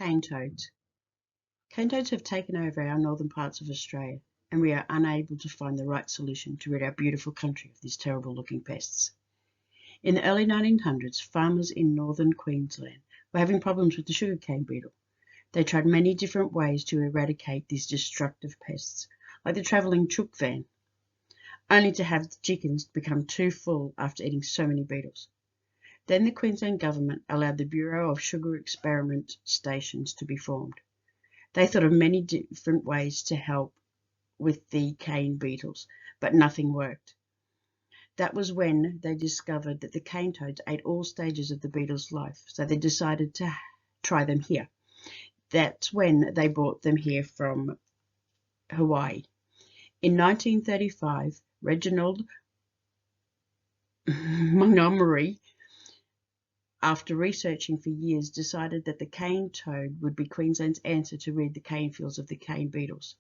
cane toads. Cane toads have taken over our northern parts of Australia, and we are unable to find the right solution to rid our beautiful country of these terrible looking pests. In the early 1900s, farmers in northern Queensland were having problems with the sugarcane beetle. They tried many different ways to eradicate these destructive pests, like the travelling chook van, only to have the chickens become too full after eating so many beetles. Then the Queensland government allowed the Bureau of Sugar Experiment Stations to be formed. They thought of many different ways to help with the cane beetles, but nothing worked. That was when they discovered that the cane toads ate all stages of the beetle's life, so they decided to try them here. That's when they brought them here from Hawaii. In 1935, Reginald Montgomery, after researching for years, decided that the cane toad would be Queensland's answer to rid the cane fields of the cane beetles,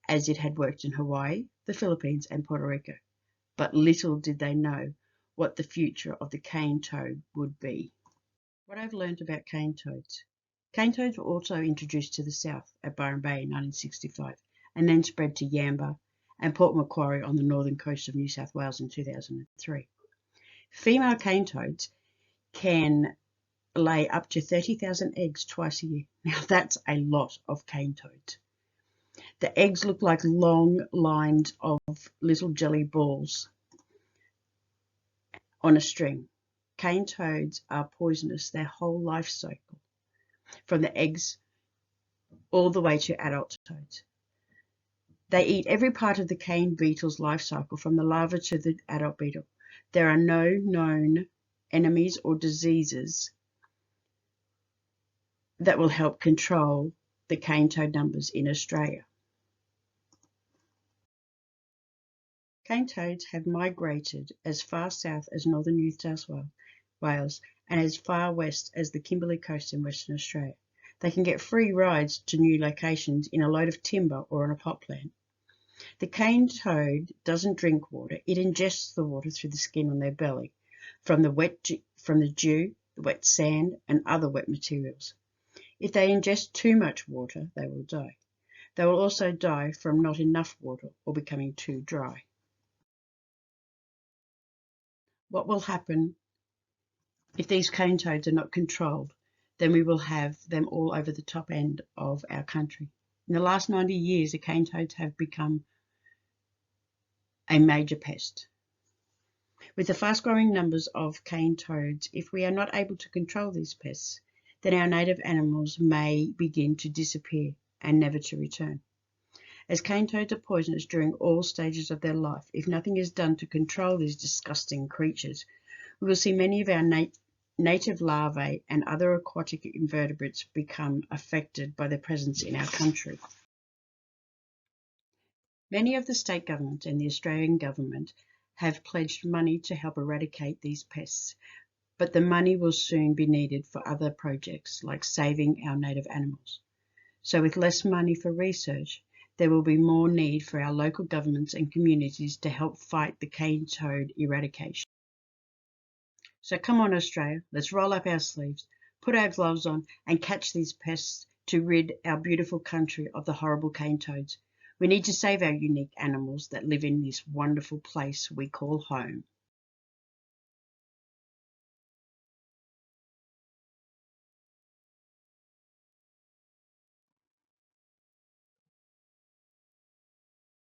as it had worked in Hawaii, the Philippines and Puerto Rico. But little did they know what the future of the cane toad would be. What I've learned about cane toads. Cane toads were also introduced to the south at Byron Bay in 1965 and then spread to Yamba and Port Macquarie on the northern coast of New South Wales in 2003. Female cane toads can lay up to 30,000 eggs twice a year. Now that's a lot of cane toads. The eggs look like long lines of little jelly balls on a string. Cane toads are poisonous their whole life cycle, from the eggs all the way to adult toads. They eat every part of the cane beetle's life cycle, from the larva to the adult beetle. There are no known enemies or diseases that will help control the cane toad numbers in Australia. Cane toads have migrated as far south as northern New South Wales and as far west as the Kimberley Coast in Western Australia. They can get free rides to new locations in a load of timber or on a pot plant. The cane toad doesn't drink water, it ingests the water through the skin on their belly, from the dew, the wet sand and other wet materials. If they ingest too much water, they will die. They will also die from not enough water or becoming too dry. What will happen if these cane toads are not controlled? Then we will have them all over the top end of our country. In the last 90 years, the cane toads have become a major pest. With the fast-growing numbers of cane toads, if we are not able to control these pests, then our native animals may begin to disappear and never to return. As cane toads are poisonous during all stages of their life, if nothing is done to control these disgusting creatures, we will see many of our native larvae and other aquatic invertebrates become affected by their presence in our country. Many of the state governments and the Australian government have pledged money to help eradicate these pests, but the money will soon be needed for other projects like saving our native animals. So with less money for research, there will be more need for our local governments and communities to help fight the cane toad eradication. So come on Australia, let's roll up our sleeves, put our gloves on and catch these pests to rid our beautiful country of the horrible cane toads. We need to save our unique animals that live in this wonderful place we call home.